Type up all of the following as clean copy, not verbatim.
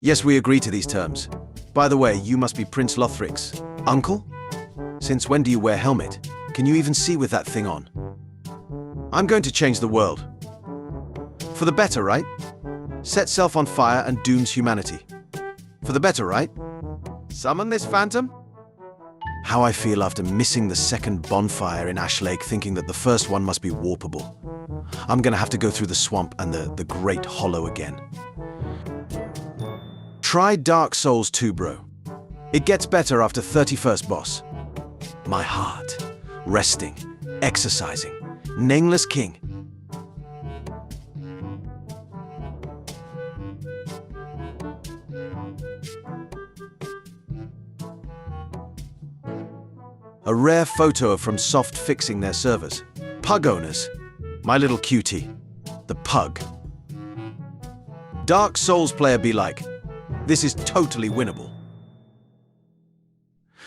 Yes, we agree to these terms. By the way, you must be Prince Lothric's uncle? Since when do you wear helmet? Can you even see with that thing on? I'm going to change the world. For the better, right? Set self on fire and dooms humanity. For the better, right? Summon this phantom? How I feel after missing the second bonfire in Ash Lake, thinking that the first one must be warpable. I'm gonna have to go through the swamp and the Great Hollow again. Try Dark Souls 2, bro. It gets better after 31st boss. My heart, resting, exercising, nameless king. A rare photo from Soft fixing their servers. Pug owners. My little cutie. The pug. Dark Souls player be like, this is totally winnable.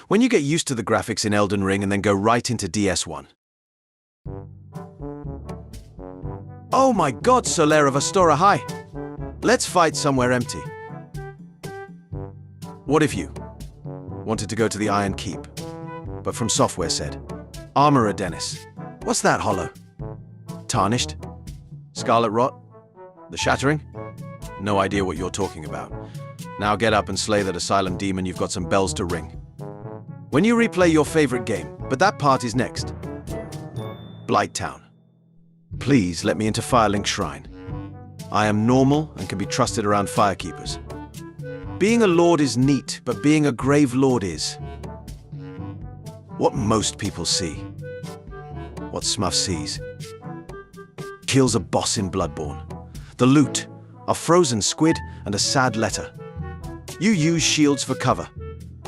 When you get used to the graphics in Elden Ring and then go right into DS1. Oh my god, Solera of Astora, hi! Let's fight somewhere empty. What if you wanted to go to the Iron Keep, but from software said, Armorer Dennis. What's that, Hollow? Tarnished? Scarlet Rot? The Shattering? No idea what you're talking about. Now get up and slay that asylum demon, you've got some bells to ring. When you replay your favorite game, but that part is next. Blighttown. Please let me into Firelink Shrine. I am normal and can be trusted around firekeepers. Being a lord is neat, but being a grave lord is what most people see. What Smuff sees. Kills a boss in Bloodborne. The loot, a frozen squid and a sad letter. You use shields for cover.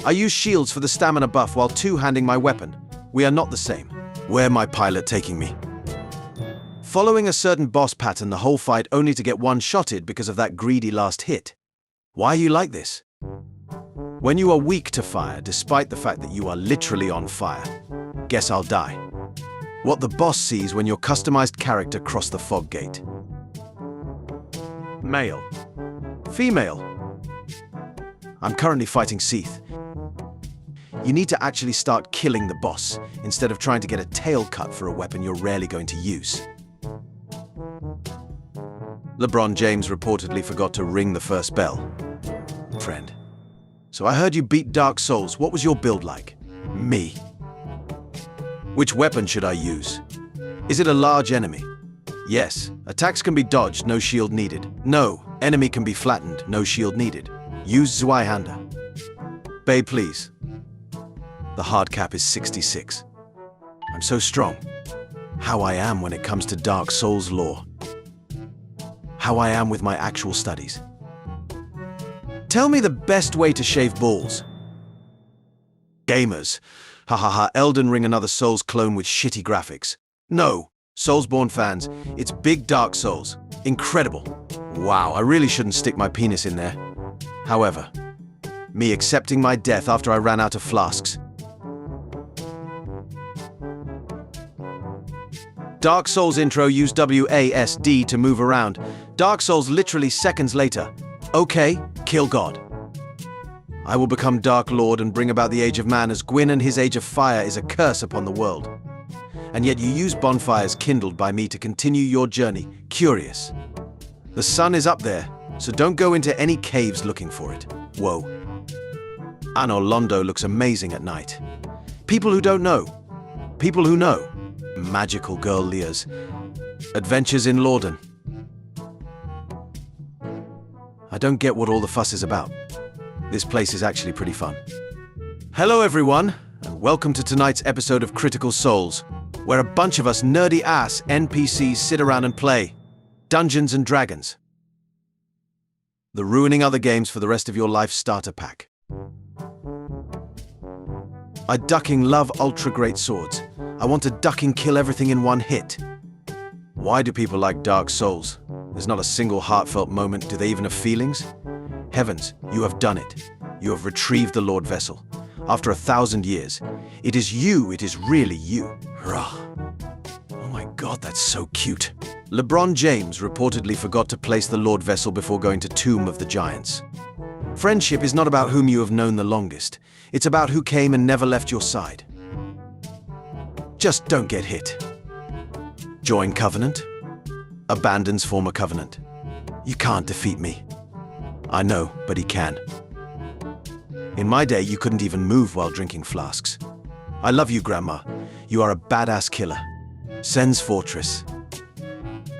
I use shields for the stamina buff while two-handing my weapon. We are not the same. Where my pilot taking me? Following a certain boss pattern the whole fight only to get one-shotted because of that greedy last hit. Why are you like this? When you are weak to fire, despite the fact that you are literally on fire, guess I'll die. What the boss sees when your customized character cross the fog gate. Male. Female. I'm currently fighting Seath. You need to actually start killing the boss, instead of trying to get a tail cut for a weapon you're rarely going to use. LeBron James reportedly forgot to ring the first bell. Friend. So I heard you beat Dark Souls. What was your build like? Me. Which weapon should I use? Is it a large enemy? Yes. Attacks can be dodged, no shield needed. No. Enemy can be flattened, no shield needed. Use Zweihander. Babe, please. The hard cap is 66. I'm so strong. How I am when it comes to Dark Souls lore. How I am with my actual studies. Tell me the best way to shave balls. Gamers. Hahaha, Elden Ring another Souls clone with shitty graphics. No, Soulsborne fans, it's big Dark Souls. Incredible. Wow, I really shouldn't stick my penis in there. However, me accepting my death after I ran out of flasks. Dark Souls intro, use WASD to move around. Dark Souls literally seconds later. Okay, kill God. I will become Dark Lord and bring about the Age of Man as Gwyn and his Age of Fire is a curse upon the world. And yet you use bonfires kindled by me to continue your journey. Curious. The sun is up there, so don't go into any caves looking for it. Whoa. Anor Londo looks amazing at night. People who don't know. People who know. Magical girl Leah's adventures in Lorden. I don't get what all the fuss is about. This place is actually pretty fun. Hello everyone, and welcome to tonight's episode of Critical Souls, where a bunch of us nerdy ass NPCs sit around and play Dungeons and Dragons. The ruining other games for the rest of your life starter pack. I ducking love ultra great swords. I want to ducking kill everything in one hit. Why do people like Dark Souls? There's not a single heartfelt moment. Do they even have feelings? Heavens, you have done it. You have retrieved the Lord Vessel. After 1,000 years. It is you, it is really you. Rah. Oh my god, that's so cute. LeBron James reportedly forgot to place the Lord Vessel before going to Tomb of the Giants. Friendship is not about whom you have known the longest. It's about who came and never left your side. Just don't get hit. Join covenant. Abandons former covenant. You can't defeat me. I know, but he can. In my day, you couldn't even move while drinking flasks. I love you, Grandma. You are a badass killer. Sen's Fortress.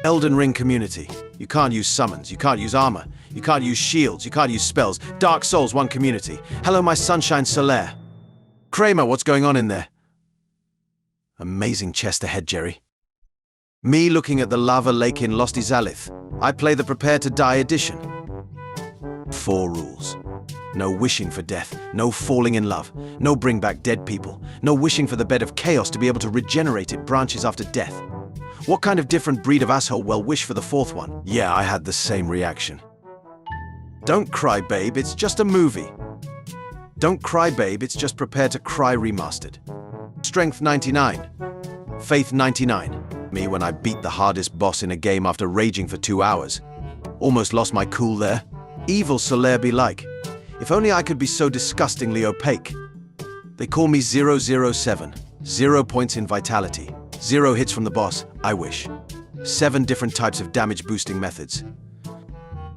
Elden Ring community. You can't use summons, you can't use armor, you can't use shields, you can't use spells. Dark Souls 1 community. Hello, my sunshine Solaire. Kramer, what's going on in there? Amazing chest ahead, Jerry. Me looking at the lava lake in Lost Izalith. I play the Prepare to Die edition. 4 rules. No wishing for death, no falling in love, no bring back dead people, no wishing for the bed of chaos to be able to regenerate it branches after death. What kind of different breed of asshole will wish for the 4th one? Yeah, I had the same reaction. Don't cry, babe, it's just a movie. Don't cry, babe, it's just Prepare to Cry remastered. Strength 99. Faith 99. Me when I beat the hardest boss in a game after raging for 2 hours. Almost lost my cool there. Evil Solaire be like. If only I could be so disgustingly opaque. They call me 007. 0 points in vitality. 0 hits from the boss, I wish. 7 different types of damage boosting methods.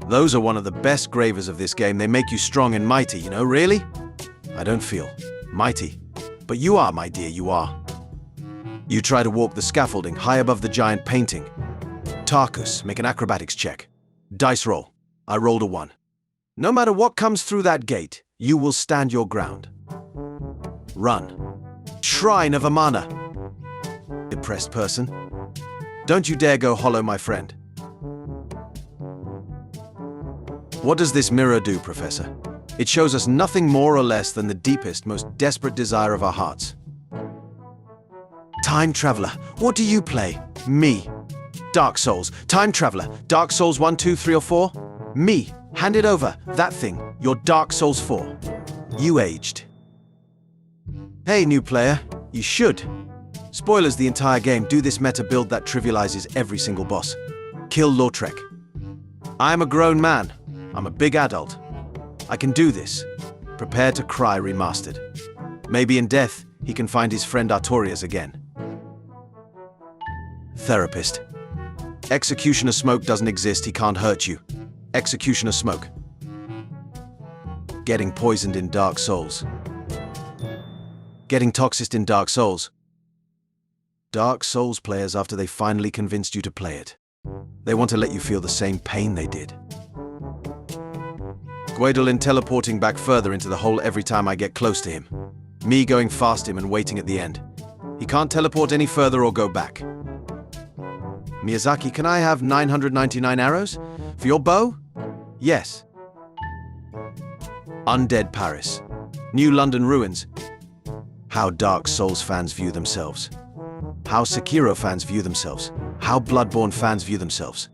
Those are one of the best gravers of this game. They make you strong and mighty, you know, really? I don't feel mighty. But you are, my dear, you are. You try to walk the scaffolding high above the giant painting. Tarkus, make an acrobatics check. Dice roll. I rolled a 1. No matter what comes through that gate, you will stand your ground. Run. Shrine of Amana. Depressed person. Don't you dare go hollow, my friend. What does this mirror do, Professor? It shows us nothing more or less than the deepest, most desperate desire of our hearts. Time Traveler, what do you play? Me. Dark Souls, Time Traveler, Dark Souls 1, 2, 3 or 4? Me. Hand it over, that thing, your Dark Souls 4. You aged. Hey, new player, you should. Spoilers the entire game, do this meta build that trivializes every single boss. Kill Lautrec. I am a grown man. I'm a big adult. I can do this. Prepare to Cry remastered. Maybe in death, he can find his friend Artorias again. Therapist. Executioner Smoke doesn't exist, he can't hurt you. Executioner Smoke. Getting poisoned in Dark Souls. Getting toxiced in Dark Souls. Dark Souls players after they finally convinced you to play it. They want to let you feel the same pain they did. Gwaedolin teleporting back further into the hole every time I get close to him. Me going past him and waiting at the end. He can't teleport any further or go back. Miyazaki, can I have 999 arrows? For your bow? Yes. Undead Paris. New London ruins. How Dark Souls fans view themselves. How Sekiro fans view themselves. How Bloodborne fans view themselves.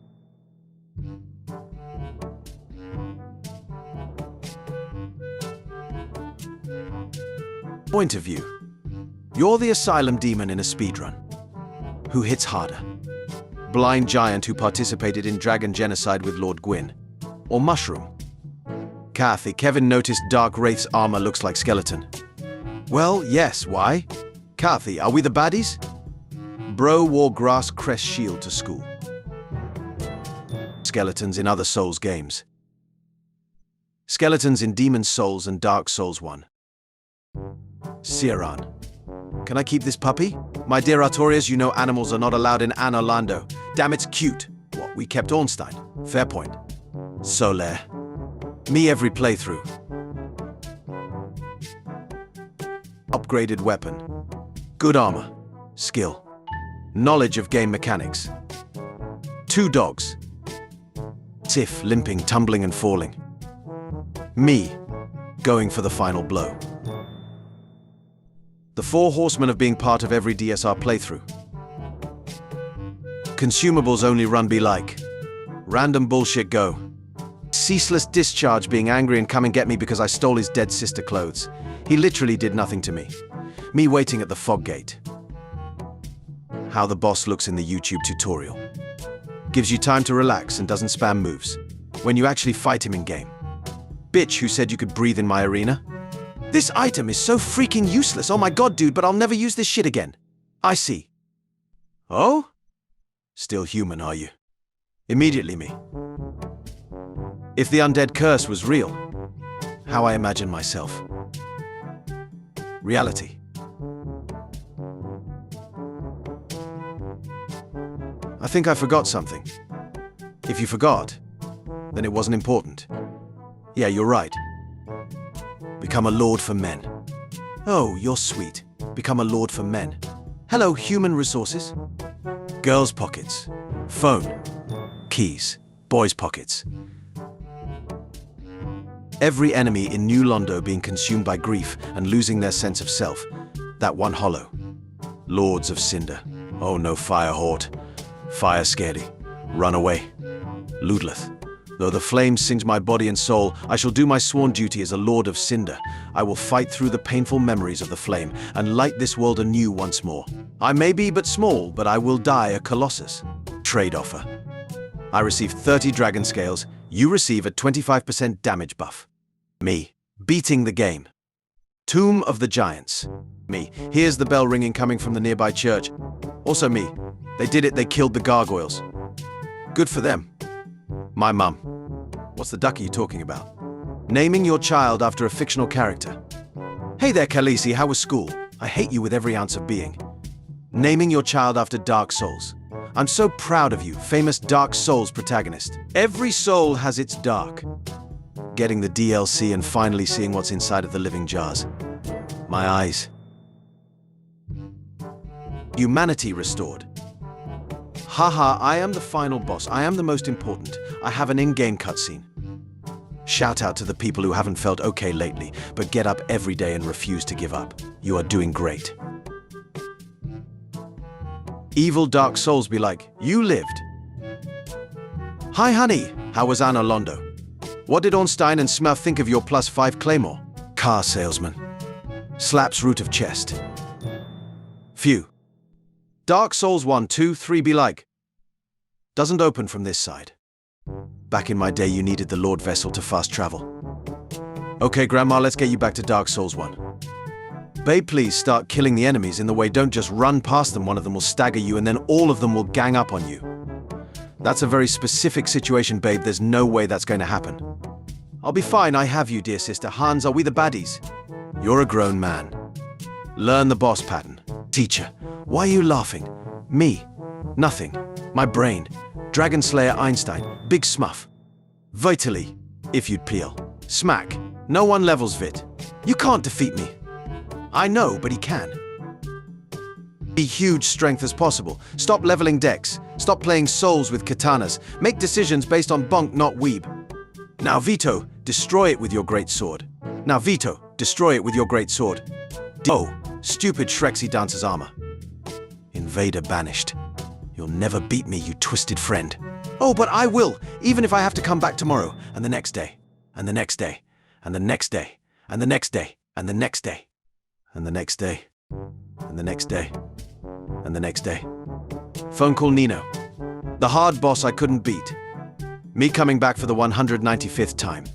Point of view. You're the asylum demon in a speedrun. Who hits harder? Blind giant who participated in dragon genocide with Lord Gwyn. Or mushroom? Kathy, Kevin noticed Dark Wraith's armor looks like skeleton. Well, yes, why? Kathy, are we the baddies? Bro wore grass crest shield to school. Skeletons in other Souls games. Skeletons in Demon's Souls and Dark Souls 1. Siran. Can I keep this puppy? My dear Artorias, you know animals are not allowed in Anne Orlando. Damn, it's cute. What, we kept Ornstein? Fair point. Solaire. Me every playthrough. Upgraded weapon. Good armor. Skill. Knowledge of game mechanics. 2 dogs. Tiff limping, tumbling and falling. Me going for the final blow. The 4 horsemen of being part of every DSR playthrough. Consumables only run be like. Random bullshit go. Ceaseless discharge being angry and come and get me because I stole his dead sister clothes. He literally did nothing to me. Me waiting at the fog gate. How the boss looks in the YouTube tutorial. Gives you time to relax and doesn't spam moves. When you actually fight him in game. bitch who said you could breathe in my arena? This item is so freaking useless. Oh my god, dude, but I'll never use this shit again. I see. Oh? Still human, are you? Immediately me. If the undead curse was real, how I imagine myself. Reality. I think I forgot something. If you forgot, then it wasn't important. Yeah, you're right. Become a lord for men. Oh, you're sweet. Become a lord for men. Hello, human resources. Girls' pockets. Phone. Keys. Boys' pockets. Every enemy in New Londo being consumed by grief and losing their sense of self. That one hollow. Lords of Cinder. Oh no, Fire Hort. Fire Scaredy. Run away. Ludleth. Though the flame singe my body and soul, I shall do my sworn duty as a Lord of Cinder. I will fight through the painful memories of the flame and light this world anew once more. I may be but small, but I will die a Colossus. Trade offer. I receive 30 dragon scales. You receive a 25% damage buff. Me. Beating the game. Tomb of the Giants. Me. Here's the bell ringing coming from the nearby church. Also me. They did it, they killed the gargoyles. Good for them. My mum. What's the duck are you talking about? Naming your child after a fictional character. Hey there, Khaleesi, how was school? I hate you with every ounce of being. Naming your child after Dark Souls. I'm so proud of you, famous Dark Souls protagonist. Every soul has its dark. Getting the DLC and finally seeing what's inside of the living jars. My eyes. Humanity restored. Haha, I am the final boss. I am the most important. I have an in-game cutscene. Shout out to the people who haven't felt okay lately, but get up every day and refuse to give up. You are doing great. Evil Dark Souls be like, you lived. Hi honey, how was Anna Londo? What did Ornstein and Smurf think of your +5 claymore? Car salesman. Slaps root of chest. Phew. Dark Souls 1, 2, 3 be like. Doesn't open from this side. Back in my day you needed the Lord Vessel to fast travel. Okay Grandma, let's get you back to Dark Souls 1. Babe, please start killing the enemies in the way. Don't just run past them. One of them will stagger you and then all of them will gang up on you. That's a very specific situation, babe. There's no way that's going to happen. I'll be fine. I have you, dear sister. Hans, are we the baddies? You're a grown man. Learn the boss pattern. Teacher, why are you laughing? Me. Nothing. My brain. Dragon Slayer Einstein. Big Smuff. Vitally, if you'd peel. Smack. No one levels Vit. You can't defeat me. I know, but he can. Be huge strength as possible. Stop leveling decks. Stop playing souls with katanas. Make decisions based on bonk, not weeb. Now Vito, destroy it with your great sword. Now Vito, destroy it with your great sword. Oh, stupid Shrexy dancer's armor. Invader banished. You'll never beat me, you twisted friend. Oh, but I will, even if I have to come back tomorrow, and the next day, and the next day, and the next day, and the next day, and the next day, and the next day, and the next day, and the next day. Phone call Nino. The hard boss I couldn't beat. Me coming back for the 195th time.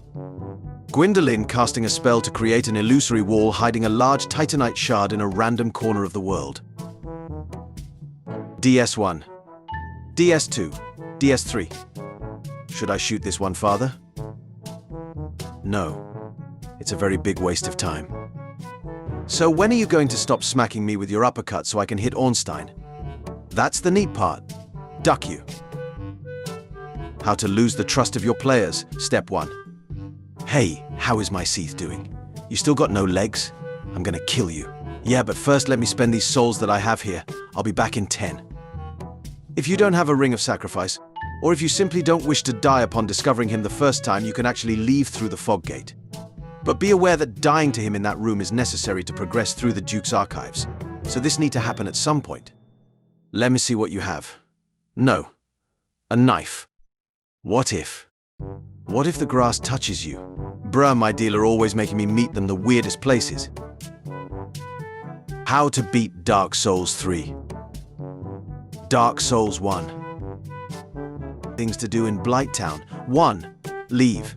Gwendolyn casting a spell to create an illusory wall hiding a large titanite shard in a random corner of the world. DS1. DS2. DS3. Should I shoot this one, father? No. It's a very big waste of time. So when are you going to stop smacking me with your uppercut so I can hit Ornstein? That's the neat part. Duck you. How to lose the trust of your players, step 1. Hey, how is my Seath doing? You still got no legs? I'm gonna kill you. Yeah, but first let me spend these souls that I have here. I'll be back in 10. If you don't have a ring of sacrifice, or if you simply don't wish to die upon discovering him the first time, you can actually leave through the fog gate. But be aware that dying to him in that room is necessary to progress through the Duke's archives, so this needs to happen at some point. Let me see what you have. No. A knife. What if? What if the grass touches you? Bruh, my dealer always making me meet them the weirdest places. How to beat Dark Souls 3. Dark Souls 1. Things to do in Blighttown. 1. Leave.